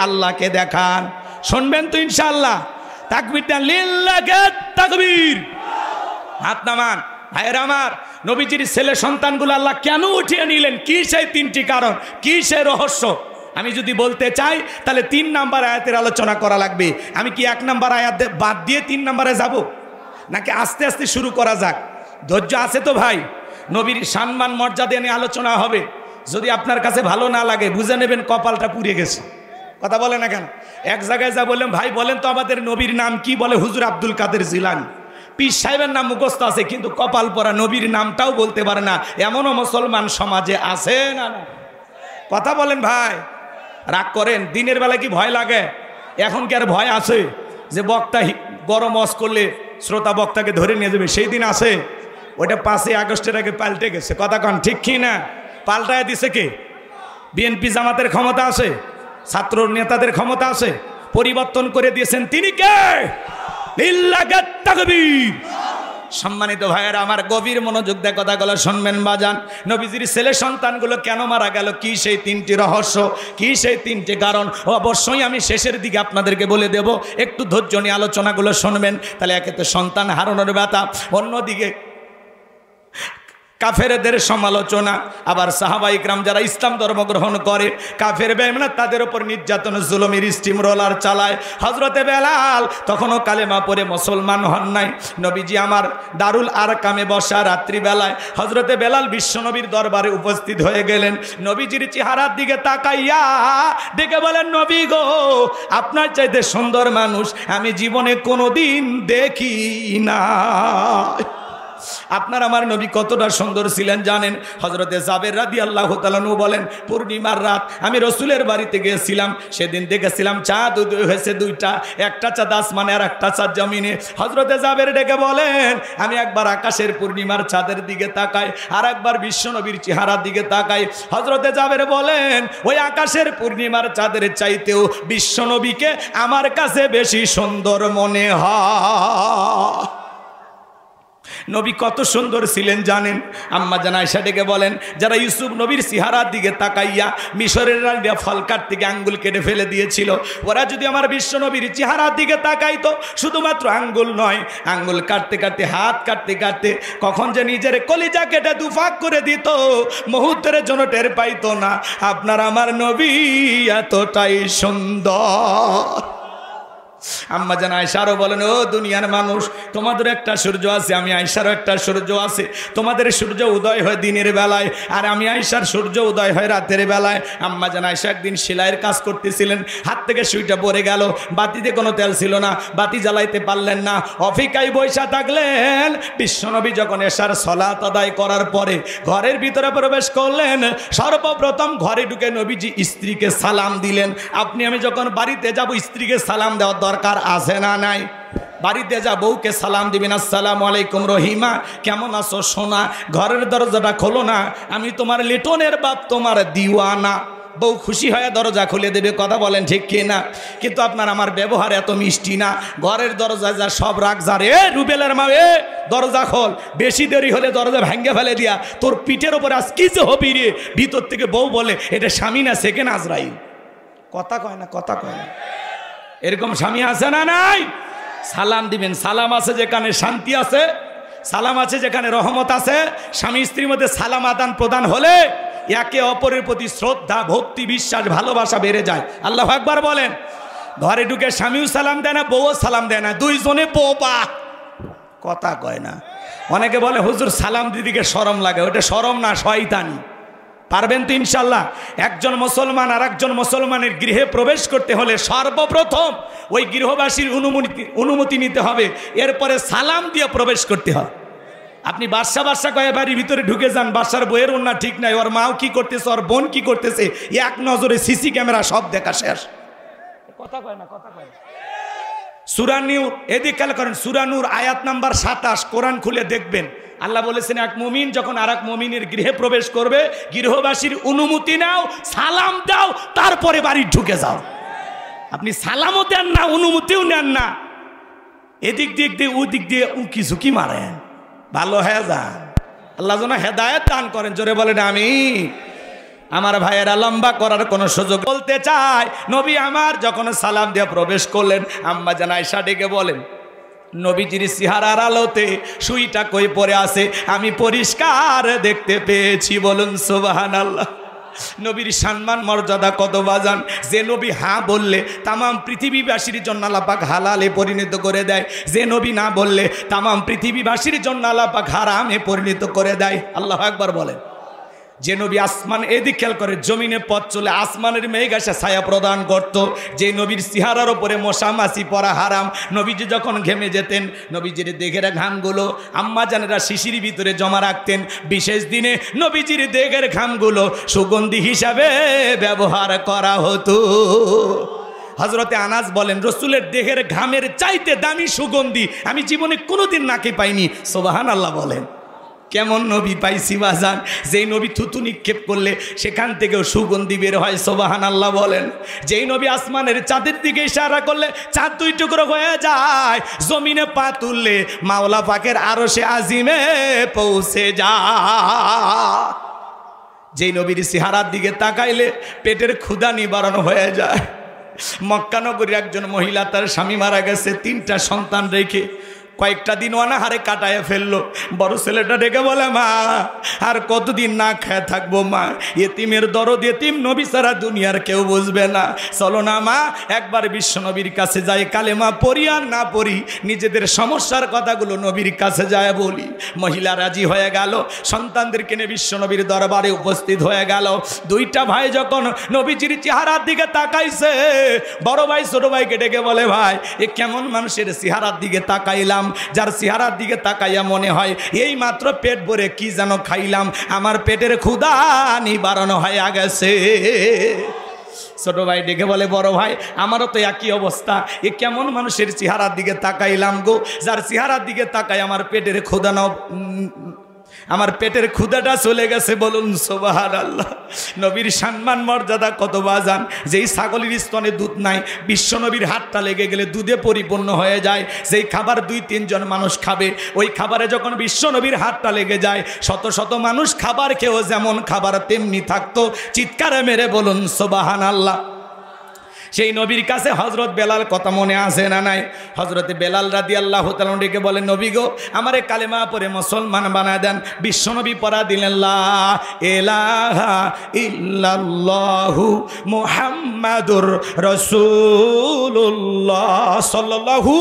আল্লাহকে দেখান। শুনবেন তো ইনশাআল্লাহ? তাকবীর দেন, লিল্লাহি তাকবীর। হাত নামান। ভাইয়ের আমার, নবীজির ছেলে সন্তানগুলো আল্লাহ কেন উঠিয়ে নিলেন? কি সেই 3টি কারণ, কি সেই রহস্য? আমি যদি বলতে চাই তাহলে 3 নাম্বার আয়াতের আলোচনা করা লাগবে। আমি কি 1 নাম্বার আয়াত বাদ দিয়ে 3 নাম্বারে যাব, নাকি আস্তে আস্তে শুরু করা যাক? ধৈর্য আছে তো ভাই? নবীর সম্মান মর্যাদা নিয়ে আলোচনা হবে। যদি আপনার কাছে ভালো না লাগে বুঝে নেবেন কপালটা পুড়ে গেছে। কথা বলে না কেন? এক জায়গায় যা বললাম, ভাই বলেন তো আমাদের নবীর নাম কি? বলে হুজুর আব্দুল কাদের জিলানী। পীর সাহেবের নাম মুখস্থ আছে, কিন্তু কপাল পরা নবীর নামটাও বলতে পারে না, এমনও মুসলমান সমাজে আছে না? কথা বলেন ভাই, রাগ করেন? দিনের বেলা কি ভয় লাগে? এখন কি আর ভয় আছে যে বক্তা গরম ওয়াজ করলে শ্রোতা বক্তাকে ধরে নিয়ে যাবে? সেই দিন আছে? ওটা 5ই আগস্টের আগে পাল্টে গেছে। কথা কন ঠিক কি না? পাল্টায় দিছে কে? বিএনপি জামাতের ক্ষমতা আছে, ছাত্র নেতাদের ক্ষমতা আছে, পরিবর্তন করে দিয়েছেন তিনি কে? লিল্লাহি তাকবীর। সম্মানিত ভাইয়েরা আমার, গভীর মনোযোগ দিয়ে কথাগুলো শুনবেন বাজান। নবীজির ছেলে সন্তানগুলো কেন মারা গেল, কি সেই 3টি রহস্য, কি সেই 3টি কারণ, অবশ্যই আমি শেষের দিকে আপনাদেরকে বলে দেব। একটু ধৈর্য নিয়ে আলোচনাগুলো শুনবেন। তাহলে একে তো সন্তান হারানোর ব্যথা, অন্যদিকে কাফেরদের সমালোচনা, আবার সাহাবা ইকরাম যারা ইসলাম ধর্ম গ্রহণ করে, কাফের বেঈমান তাদের উপর নির্যাতন জুলুমের স্টিম রোলার চালায়। হযরতে বেলাল তখনও কালেমা পড়ে মুসলমান হন নাই। নবীজি আমার দারুল আরকামে বসা রাত্রিবেলায় হযরতে বেলাল বিশ্বনবীর দরবারে উপস্থিত হয়ে গেলেন। নবীজির চেহারার দিকে তাকাইয়া ডেকে বলেন, নবী গো, আপনার চাইতে সুন্দর মানুষ আমি জীবনে কোনোদিন দেখি না। আপনার আমার নবী কতটা সুন্দর ছিলেন জানেন? হযরতে জাবের রাদিয়াল্লাহু তাআলা আনহু বলেন, পূর্ণিমার রাত আমি রসুলের বাড়িতে গিয়েছিলাম, সেদিন দেখেছিলাম চাঁদ উদয় হয়েছে 2টা, একটা চাঁদ আসমানে আর একটা চাঁদ জমিনে। হযরতে জাবের ডেকে বলেন, আমি একবার আকাশের পূর্ণিমার চাঁদের দিকে তাকাই, আর একবার বিশ্বনবীর চেহারার দিকে তাকাই। হযরতে জাবের বলেন, ওই আকাশের পূর্ণিমার চাঁদের চাইতেও বিশ্বনবীকে আমার কাছে বেশি সুন্দর মনে হয়। নবী কত সুন্দর ছিলেন জানেন? আম্মা জান আয়েশা ডেকে বলেন, যারা ইউসুফ নবীর চেহারার দিকে তাকাইয়া মিশরের রানীরা ফল কাটতে গিয়ে আঙ্গুল কেটে ফেলে দিয়েছিল, ওরা যদি আমার বিশ্ব নবীর চেহারার দিকে তাকাইতো, শুধুমাত্র আঙ্গুল নয়, আঙ্গুল কাটতে কাটতে হাত কাটতে কাটতে কখন যে নিজের কলিজা কেটে দুফাক করে দিত, মুহূর্তের জন্য টের পাইতো না। আপনার আমার নবী এতটাই সুন্দর। আম্মা জান আয়েশা আরও বলেন, ও দুনিয়ার মানুষ, তোমাদের একটা সূর্য আছে, আমি আয়েশারও একটা সূর্য আছে। তোমাদের সূর্য উদয় হয় দিনের বেলায়, আর আমি আয়েশার সূর্য উদয় হয় রাতের বেলায়। আম্মা জান আয়েশা একদিন সেলাইয়ের কাজ করতেছিলেন, হাত থেকে সুইটা পড়ে গেল, বাতিতে কোনো তেল ছিল না, বাতি জ্বালাইতে পারলেন না, অফিকায় বৈশা থাকলেন। বিশ্বনবী যখন এশার সালাত আদায় করার পরে ঘরের ভিতরে প্রবেশ করলেন, সর্বপ্রথম ঘরে ঢুকে নবীজি স্ত্রীকে সালাম দিলেন। আপনি আমি যখন বাড়িতে যাব, স্ত্রীকে সালাম দেওয়ার দরকার আছে না নাই? বাড়িতে যা বউকে সালাম দিবেন, আসসালামু আলাইকুম রহিমা, কেমন আছো সোনা, ঘরের দরজাটা খোলো না, আমি তোমার লিটনের বাপ, তোমার দিওয়ানা। বউ খুশি হয়ে দরজা খুলে দেবে, কথা বলেন ঠিক কিনা? কিন্তু আপনার আমার ব্যবহার এত মিষ্টি না। ঘরের দরজা যা সব রাখ যারে, রুবেলের মা, দরজা খোল, বেশি দেরি হলে দরজা ভেঙে ফেলে দিয়া তোর পিঠের ওপর আজ কি যে হবি রে। ভিতর থেকে বউ বলে, এটা স্বামী না সেকেন্ড আজরাইল। কথা কয় না, কথা কয় না। এরকম স্বামী আছে না নাই? সালাম দিবেন। সালাম আছে যেখানে শান্তি আছে, সালাম আছে যেখানে রহমত আছে। স্বামী স্ত্রীর মধ্যে সালাম আদান প্রদান হলে একে অপরের প্রতি শ্রদ্ধা, ভক্তি, বিশ্বাস, ভালোবাসা বেড়ে যায়। আল্লাহু আকবার বলেন। ঘরে ঢুকে স্বামীও সালাম দেয় না, বউও সালাম দেয় না, দুইজনে পোপা। কথা কয় না। অনেকে বলে হুজুর সালাম দিদিকে শরম লাগে, ওটা শরম না, শয়তানি। পারবেন তো ইনশাল্লাহ? একজন মুসলমান আর একজন মুসলমানের গৃহে প্রবেশ করতে হলে সর্বপ্রথম ওই গৃহবাসীর অনুমতি নিতে হবে, এরপরে সালাম দিয়ে প্রবেশ করতে হবে। আপনি বাসা কয়ে বাড়ির ভিতরে ঢুকে যান, বাসার বইয়ের ওন্না ঠিক নাই, ওর মাও কি করতেছে, ওর বোন কি করতেছে, এক নজরে সিসি ক্যামেরা সব দেখা শেষ। কথা কয় না, কথা কয় না। সূরা নূর, এদিকে খেয়াল করেন, সূরা নূর আয়াত নাম্বার 27, কোরআন খুলে দেখবেন। আল্লাহ বলেছেন, এক মুমিন যখন আর এক মুমিনের গৃহে প্রবেশ করবে, গৃহবাসীর অনুমতি নাও, সালাম দাও, তারপরে বাড়ি ঢুকে যাও। আপনি সালামও দেন না, অনুমতিও নেন না, এদিক দিয়ে ওদিক দিয়ে উকি ঝুঁকি মারেন, ভালো হয়ে যান। আল্লাহ যেন হেদায়েত দান করেন, জোরে বলেন আমিন। আমার ভাইয়েরা, লম্বা করার কোনো সুযোগ বলতে চাই, নবী আমার যখন সালাম দিয়ে প্রবেশ করলেন, আম্মা জান আয়েশা ডেকে বলেন, নবীজির চেহারার আলোতে সুইটা কই পড়ে আছে আমি পরিষ্কার দেখতে পেয়েছি। বলুন সুবহানাল্লাহ। নবীর সম্মান মর্যাদা কত বাজান, যে নবী হ্যাঁ বললে তামাম পৃথিবীবাসীর জন্য আল্লাহ পাক হালালে পরিণত করে দেয়, যে নবী না বললে তামাম পৃথিবীবাসীর জন্য আল্লাহ পাক হারামে পরিণত করে দেয়। আল্লাহু আকবার বলেন। যে নবী আসমান, এদিক খেয়াল করে, জমিনে পথ চলে আসমানের মেঘ এসে ছায়া প্রদান করত, যে নবীর চেহারার ওপরে মশা মাছি পরা হারাম। নবীজি যখন ঘেমে যেতেন, নবীজির দেহের ঘামগুলো আম্মা জানেরা শিশির ভিতরে জমা রাখতেন। বিশেষ দিনে নবীজির দেহের ঘামগুলো সুগন্ধি হিসাবে ব্যবহার করা হতো। হযরতে আনাস বলেন, রসুলের দেহের ঘামের চাইতে দামি সুগন্ধি আমি জীবনে কোনোদিন নাকে পাইনি। সুবহানাল্লাহ বলেন। কেমন নবী পাইছি বাজান, যেই নবী থুতু নিক্ষেপ করলে সেখান থেকেও সুগন্ধি বের হয়। সুবহানাল্লাহ বলেন। যেই নবী আসমানের চাঁদের দিকে ইশারা করলে চাঁদ দুই টুকরো হয়ে যায়, জমিনে পা তুললে মাওলা পাকের আরশে আজিমে পৌঁছে যায়। যেই নবীর চেহারার দিকে তাকাইলে পেটের ক্ষুধা নিবারণ হয়ে যায়। মক্কা নগরীর একজন মহিলা, তার স্বামী মারা গেছে, 3টা সন্তান রেখে কয়েকটা দিন অনাহারে কাটায় ফেললো। বড় ছেলেটা ডেকে বলে, মা আর কতদিন না খেয়ে থাকবো মা, এতিমের দরদ এতিম নবী ছাড়া দুনিয়ার কেউ বুঝবে না, চলো না মা একবার বিশ্ব নবীর কাছে যাই, কালেমা পড়ি আর না পড়ি নিজেদের সমস্যার কথাগুলো নবীর কাছে যায় বলি। মহিলা রাজি হয়ে গেল, সন্তানদেরকে নিয়ে বিশ্ব নবীর দরবারে উপস্থিত হয়ে গেল। 2টা ভাই যখন নবীজির চেহারার দিকে তাকাইছে, বড় ভাই ছোট ভাইকে ডেকে বলে, ভাই এ কেমন মানুষের চেহারার দিকে তাকাইলাম, যার চেহারার দিকে তাকাইয়া মনে হয় এই মাত্র পেট ভরে কি যেন খাইলাম, আমার পেটের ক্ষুধা নিবারণ হয়ে গেছে। ছোট ভাই ডেকে বলে, বড় ভাই আমারও তো একই অবস্থা, এ কেমন মানুষের চেহারার দিকে তাকাইলাম গো, যার চেহারার দিকে তাকাই আমার পেটের ক্ষুধা আমার পেটের ক্ষুধাটা চলে গেছে, বলুন সুবহানাল্লাহ। নবীর সম্মান মর্যাদা কত বাজান, যেই ছাগলের স্তনে দুধ নাই, বিশ্ব নবীর হাতটা লেগে গেলে দুধে পরিপূর্ণ হয়ে যায়। যেই খাবার 2-3 জন মানুষ খাবে, ওই খাবারে যখন বিশ্ব নবীর হাতটা লেগে যায়, শত শত মানুষ খাবার খেয়েও যেমন খাবার তেমনি থাকতো। চিৎকারে মেরে বলুন সুবহানাল্লাহ। সেই নবীর কাছে হযরত বেলাল কথা মনে আছে না নাই? হযরতে বেলাল রাদিয়াল্লাহু তাআলা ডেকে বলেন, নবী গো, আমারে কালেমা পড়ে মুসলমান বানায় দেন। বিশ্বনবী পড়া দিলেন, লা ইলাহা ইল্লাল্লাহু মুহাম্মাদুর রাসূলুল্লাহ সাল্লাল্লাহু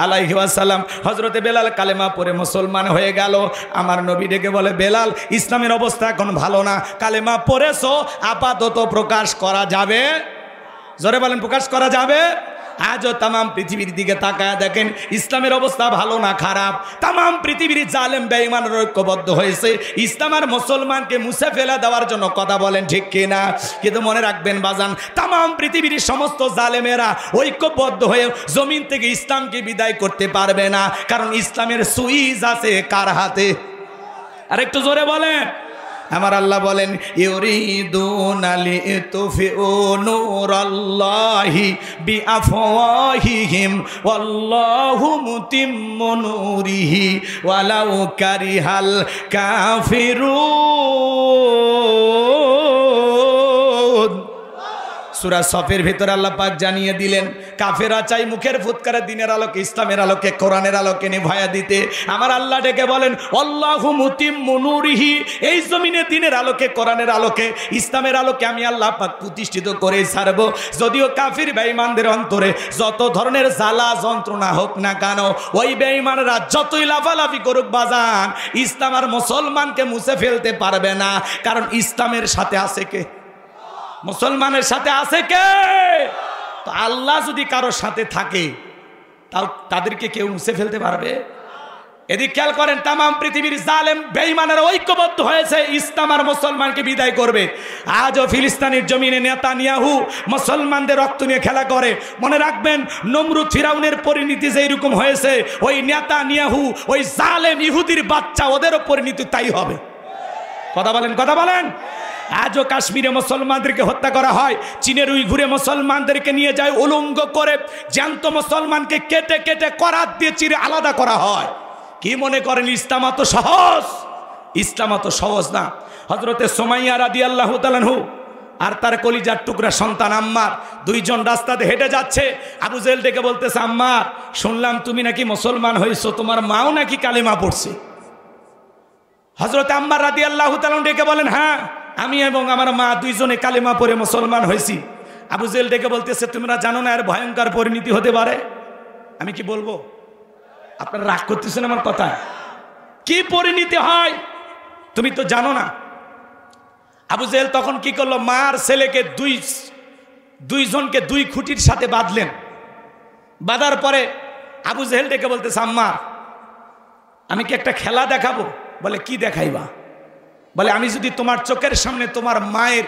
আলাইহি ওয়াসাল্লাম। হযরতে বেলাল কালেমা পড়ে মুসলমান হয়ে গেল। আমার নবী ডেকে বলে, বেলাল, ইসলামের অবস্থা এখন ভালো না, কালেমা পড়েছো, আপাতত প্রকাশ করা যাবে? জোরে বলেন, প্রকাশ করা যাবে? আজও তামাম পৃথিবীর দিকে তাকায় দেখেন, ইসলামের অবস্থা ভালো না খারাপ? তামাম পৃথিবীর জালেম বেঈমানরা ঐক্যবদ্ধ হয়েছে ইসলাম আর মুসলমানকে মুছে ফেলে দেওয়ার জন্য, কথা বলেন ঠিক কিনা? কিন্তু মনে রাখবেন বাজান, তামাম পৃথিবীর সমস্ত জালেমেরা ঐক্যবদ্ধ হয়ে জমিন থেকে ইসলামকে বিদায় করতে পারবে না, কারণ ইসলামের সুইচ আছে কার হাতে? আর একটু জোরে বলেন। আমার আল্লাহ বলেন, ইউরিদুনা লিতুফিউ নূরাল্লাহি বিআফওয়াহিহিম ওয়াল্লাহু মুতিম্মু নূরিহি ওয়ালাউ কারিহাল কাফিরুন। সূরা সফের ভিতরে আল্লাহ পাক জানিয়ে দিলেন, কাফেরা চাই মুখের ফুৎকারে দিনের আলোকে, ইসলামের আলোকে, কোরআনের আলোকে নিভায়া দিতে। আমার আল্লাহ ডেকে বলেন, আল্লাহু মুতিম্মু নূরিহি, এই জমিনে দিনের আলোকে, কোরআনের আলোকে, ইসলামের আলোকে আমি আল্লাহ পাক প্রতিষ্ঠিত করে ছাড়ব। যদিও কাফির বেঈমানদের অন্তরে যত ধরনের জ্বালা যন্ত্রণা হোক না কেন, ওই বেঈমানরা যতই লাফালাফি করুক বাজান, ইসলাম আর মুসলমানকে মুছে ফেলতে পারবে না, কারণ ইসলামের সাথে আছে কে? মুসলমানের সাথে আছে কে? তো আল্লাহ যদি কারোর সাথে থাকে, তাও তাদেরকে কেউ মুছে ফেলতে পারবে? এদিক খেয়াল করেন, তামাম পৃথিবীর জালেম বেঈমানেরা ঐক্যবদ্ধ হয়েছে ইসলাম আর মুসলমানকে বিদায় করবে। আজও ফিলিস্তিনের জমিনে নেতানিয়াহু মুসলমানদের রক্ত নিয়ে খেলা করে। মনে রাখবেন, নমরুদ ফিরাউনের পরিণতি যেরকম হয়েছে, ওই নেতানিয়াহু, ওই জালেম ইহুদির বাচ্চা, ওদেরও পরিণতি তাই হবে। কথা বলেন, কথা বলেন। আজও কাশ্মীরে মুসলমানদেরকে হত্যা করা হয়, চীনের উইঘুরে মুসলমানদেরকে নিয়ে যায় উলঙ্গ করে, জ্যান্ত মুসলমানকে কেটে কেটে করাত দিয়ে চিরে আলাদা করা হয়। কি মনে করেন ইসলাম এত সহজ? ইসলাম এত সহজ না। হযরতে সুমাইয়া রাদিয়াল্লাহু তাআলা আর তার কলিজার টুকরা সন্তান আম্মার দুইজন রাস্তাতে হেঁটে যাচ্ছে। আবু জেহেল ডেকে বলতেছে, আম্মার, শুনলাম তুমি নাকি মুসলমান হয়েছো, তোমার মাও নাকি কালেমা পড়ছে। হযরতে আম্মার রাদিয়াল্লাহু তাআলা ডেকে বলেন, হ্যাঁ, আমি এবং আমার মা দুইজনে কালেমা পড়ে মুসলমান হয়েছি। আবু জেহেল ডেকে বলতেছে, তোমরা জানো না এর ভয়ঙ্কর পরিণতি হতে পারে? আমি কি বলবো? আপনারা রাগ করতেছেন আমার কথা? কি পরিণতি হয় তুমি তো জানো না। আবু জেহেল তখন কি করলো, মার ছেলেকে দুইজনকে 2 খুঁটির সাথে বাঁধলেন। বাঁধার পরে আবু জেহেল ডেকে বলতেছে, আম্মা, আমি কি একটা খেলা দেখাবো? বলে, কি দেখাইবা? বলে, আমি যদি তোমার চোখের সামনে তোমার মায়ের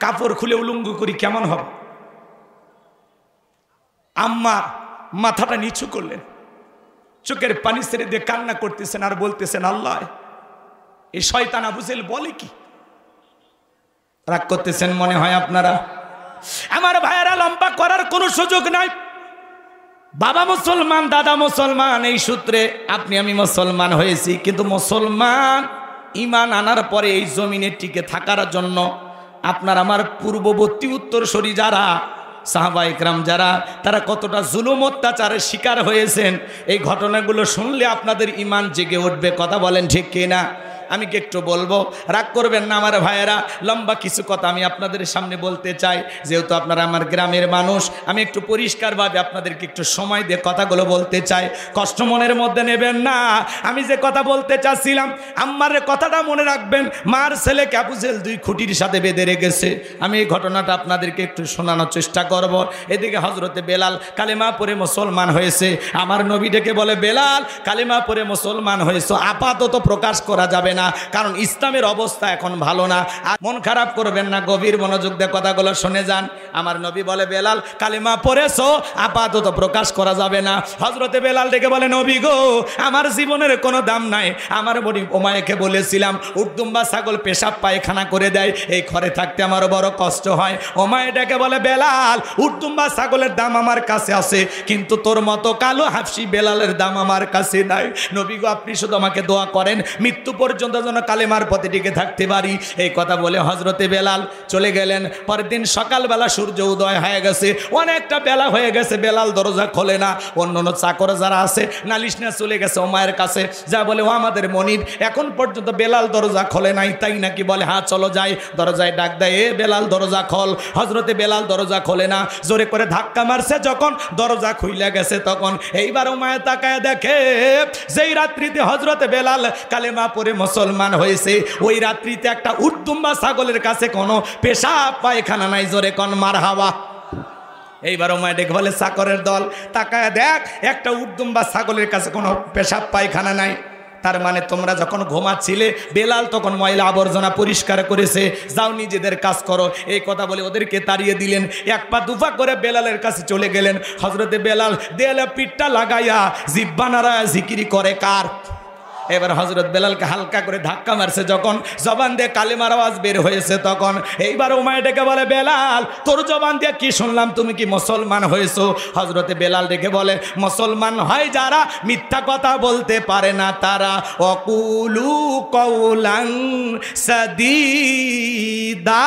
কাপড় খুলে উলঙ্গ করি কেমন হবে? আম্মা মাথাটা নিচু করলেন, চোখের পানি ছেড়ে দিয়ে কান্না করতেছেন আর বলতেছেন, আল্লাহ, এই শয়তান আবু জেহেল বলে কি? রাগ করতেছেন মনে হয় আপনারা। আমার ভাইয়েরা, লম্বা করার কোনো সুযোগ নাই। বাবা মুসলমান, দাদা মুসলমান, এই সূত্রে আপনি আমি মুসলমান হয়েছি। কিন্তু মুসলমান ঈমান আনার পরে এই জমিনে টিকে থাকার জন্য আপনার আমার পূর্ববর্তী উত্তরসূরি যারা সাহাবা ইকরাম যারা, তারা কতটা জুলুম অত্যাচারের শিকার হয়েছেন, এই ঘটনাগুলো শুনলে আপনাদের ঈমান জেগে উঠবে। কথা বলেন ঠিক কিনা? আমি কি একটু বলবো? রাগ করবেন না আমার ভাইয়েরা। লম্বা কিছু কথা আমি আপনাদের সামনে বলতে চাই, যেহেতু আপনারা আমার গ্রামের মানুষ। আমি একটু পরিষ্কারভাবে আপনাদেরকে একটু সময় দিয়ে কথাগুলো বলতে চাই, কষ্ট মনের মধ্যে নেবেন না। আমি যে কথা বলতে চাচ্ছিলাম, আম্মার কথাটা মনে রাখবেন। মার ছেলেকে আবু জেহেল 2 খুঁটির সাথে বেঁধে রেখেছে। আমি এই ঘটনাটা আপনাদেরকে একটু শোনানোর চেষ্টা করব। এদিকে হযরতে বেলাল কালেমা পড়ে মুসলমান হয়েছে। আমার নবী ডেকে বলে, বেলাল, কালেমা পড়ে মুসলমান হয়েছে, আপাতত প্রকাশ করা যাবে না, না, কারণ ইসলামের অবস্থা এখন ভালো না। আর মন খারাপ করবেন না, গভীর মনোযোগ দিয়ে কথাগুলো শুনে যান। আমার নবী বলে, বেলাল কালেমা পড়েছো, আপাতত প্রকাশ করা যাবে না। হযরতে বেলাল ডেকে বলে, নবী গো, আমার জীবনের কোনো দাম নাই। আমার বড়ি ওমায়াকে বলেছিলাম উর্দুম্বা ছাগল পেশাব পায়খানা করে দেয়, এই ঘরে থাকতে আমার বড় কষ্ট হয়। ওমায়া ডেকে বলে, বেলাল উর্দুম্বা ছাগলের দাম আমার কাছে আছে, কিন্তু তোর মতো কালো হাফসি বেলালের দাম আমার কাছে নাই। নবী গো, আপনি শুধু আমাকে দোয়া করেন মৃত্যু পর্যন্ত যেন কালেমার পথে টিকে থাকতে পারি। এই কথা বলে হযরতে বেলাল চলে গেলেন। পরের দিন সকালবেলা সূর্য উদয় হয়ে গেছে, অনেকটা বেলা হয়ে গেছে, বেলাল দরজা খোলে না। অন্য চাকর যারা আছে নালিশ নিয়ে চলে গেছে ওমায়ের কাছে, যা বলে, ও আমাদের মনির এখন পর্যন্ত বেলাল দরজা খোলে নাই, তাই নাকি? বলে, হ্যাঁ চলো যাই। দরজায় ডাক দেয়, এ বেলাল দরজা খোল। হযরতে বেলাল দরজা খোলে না, জোরে করে ধাক্কা মারছে, যখন দরজা খুইলে গেছে তখন এইবার ওমায়া তাকায় দেখে যেই রাত্রিতে হযরতে বেলাল কালেমা পড়ে মুসলমান হয়েছে, ওই রাত্রিতে একটা উর্দুম্বা ছাগলের কাছে কোনো পেশাব পায়খানা নাই। জোরে কোন মারহাবা। এইবার ওমায়া ডেকে বলে, চাকরের দল তাকায় দেখ, একটা উর্দুম্বা ছাগলের কাছে কোনো পেশাব পায়খানা নাই। তার মানে তোমরা যখন ঘুমাচ্ছিলে বেলাল তখন ময়লা আবর্জনা পরিষ্কার করেছে, যাও নিজেদের কাজ করো। এই কথা বলে ওদেরকে তাড়িয়ে দিলেন। এক পা দুপা করে বেলালের কাছে চলে গেলেন। হযরতে বেলাল দেয়ালে পিঠটা লাগাইয়া জিহ্বা নাড়ায়া জিকিরি করে কার? এবার হযরত বেলালকে হালকা করে ধাক্কা মারছে, যখন জবান দিয়ে কালেমার আওয়াজ বের হয়েছে তখন এইবার ওমায়া ডেকে বলে, বেলাল তোর জবান দিয়ে কি শুনলাম, তুমি কি মুসলমান হয়েছো? হযরতে বেলাল ডেকে বলে, মুসলমান হয় যারা মিথ্যা কথা বলতে পারে না তারা। অকুলু কওলান সাদীদা।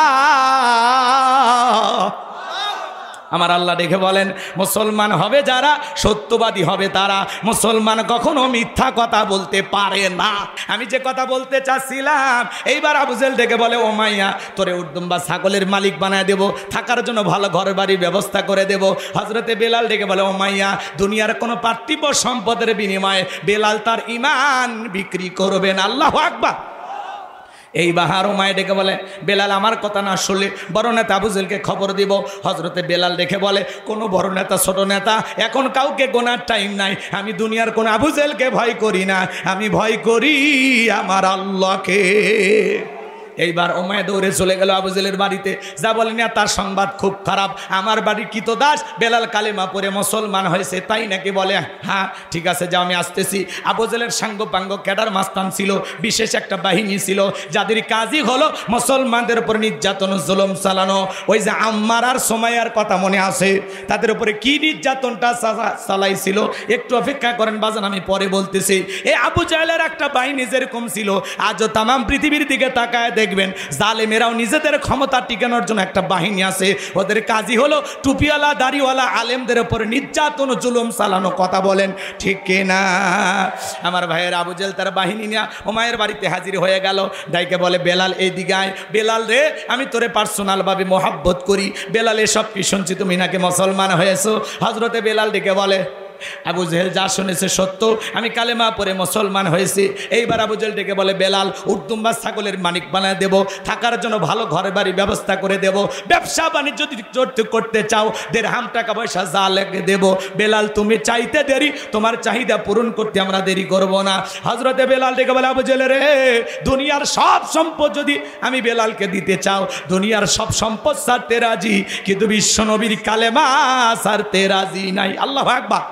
আমার আল্লাহ দেখে বলেন, মুসলমান হবে যারা, সত্যবাদী হবে তারা। মুসলমান কখনো মিথ্যা কথা বলতে পারে না। আমি যে কথা বলতে চাচ্ছিলাম, এইবার আবু জেহেল দেখে বলে, ওমাইয়া তোরে উর্দুম্বা ছাগলের মালিক বানায় দেব, থাকার জন্য ভালো ঘর বাড়ির ব্যবস্থা করে দেব। হযরতে বেলাল ডেকে বলে, ওমাইয়া দুনিয়ার কোনো পার্থিব সম্পদের বিনিময়ে বেলাল তার ঈমান বিক্রি করবেন। আল্লাহু আকবার। এই বাহার ওমায়া ডেকে বলে, বেলাল আমার কথা না শুনলে বড় নেতা আবু জেহেলকে খবর দিব। হযরতে বেলাল দেখে বলে, কোনো বড় নেতা ছোট নেতা এখন কাউকে গোনার টাইম নাই। আমি দুনিয়ার কোনো আবু জেহেলকে ভয় করি না, আমি ভয় করি আমার আল্লাহকে। এইবার ওমায়া দৌড়ে চলে গেল আবু জেহেলের বাড়িতে, যা বলেন তার সংবাদ খুব খারাপ, আমার বাড়ির কৃতদাস বেলাল কালেমা পড়ে মুসলমান হয়েছে। তাই নাকি? বলে, হ্যাঁ ঠিক আছে, যা আমি আসতেছি। আবু জেহেলের সাঙ্গ পাঙ্গ ক্যাডার মাস্তান ছিল, বিশেষ একটা বাহিনী ছিল, যাদের কাজই হলো মুসলমানদের উপর নির্যাতন জুলুম চালানো। ওই যে আম্মার আর সুমাইয়ার কথা মনে আছে, তাদের উপরে কি নির্যাতনটা চালাইছিল, একটু অপেক্ষা করেন বাজান, আমি পরে বলতেছি। এই আবু জেহেলের একটা বাহিনী যেরকম ছিল, আজও তামাম পৃথিবীর দিকে তাকায় দেখবেন জালেমেরাও নিজেদের ক্ষমতা টিকানোর জন্য একটা বাহিনী আছে, ওদের কাজই হলো টুপিওয়ালা দাড়িওয়ালা আলেমদের উপর নির্যাতন জুলুম চালানো। কথা বলেন ঠিক কিনা? আমার ভাইয়ের আবু জেহেল তার বাহিনী নিয়ে ওমায়ের বাড়িতে হাজির হয়ে গেল। ডাইকে বলে, বেলাল এই দিকে আয়। বেলাল রে, আমি তোরে পার্সোনাল ভাবে মোহাব্বত করি। বেলাল এসব কি শুনছি, তুমি নাকি মুসলমান হয়েছো? হযরতে বেলাল ডেকে বলে, আবু জেহেল যা শুনেছে সত্য, আমি কালেমা পড়ে মুসলমান হয়েছি। এইবার আবু জেহেল ডেকে বলে, বেলাল উর্দুম্বা ছাগলের মালিক বানায় দেব, থাকার জন্য ভালো ঘরে বাড়ি ব্যবস্থা করে দেব, ব্যবসা বাণিজ্য যদি করতে চাও দেড়হাম টাকা পয়সা যা লেগে দেব। বেলাল তুমি চাইতে দেরি, তোমার চাহিদা পূরণ করতে আমরা দেরি করব না। হযরতে বেলাল ডেকে বলে, আবু জেহেল রে, দুনিয়ার সব সম্পদ যদি আমি বেলালকে দিতে চাও, দুনিয়ার সব সম্পদ ছাড়তে রাজি, কিন্তু বিশ্ব নবীর কালেমা ছাড়তে রাজি নাই। আল্লাহু আকবার।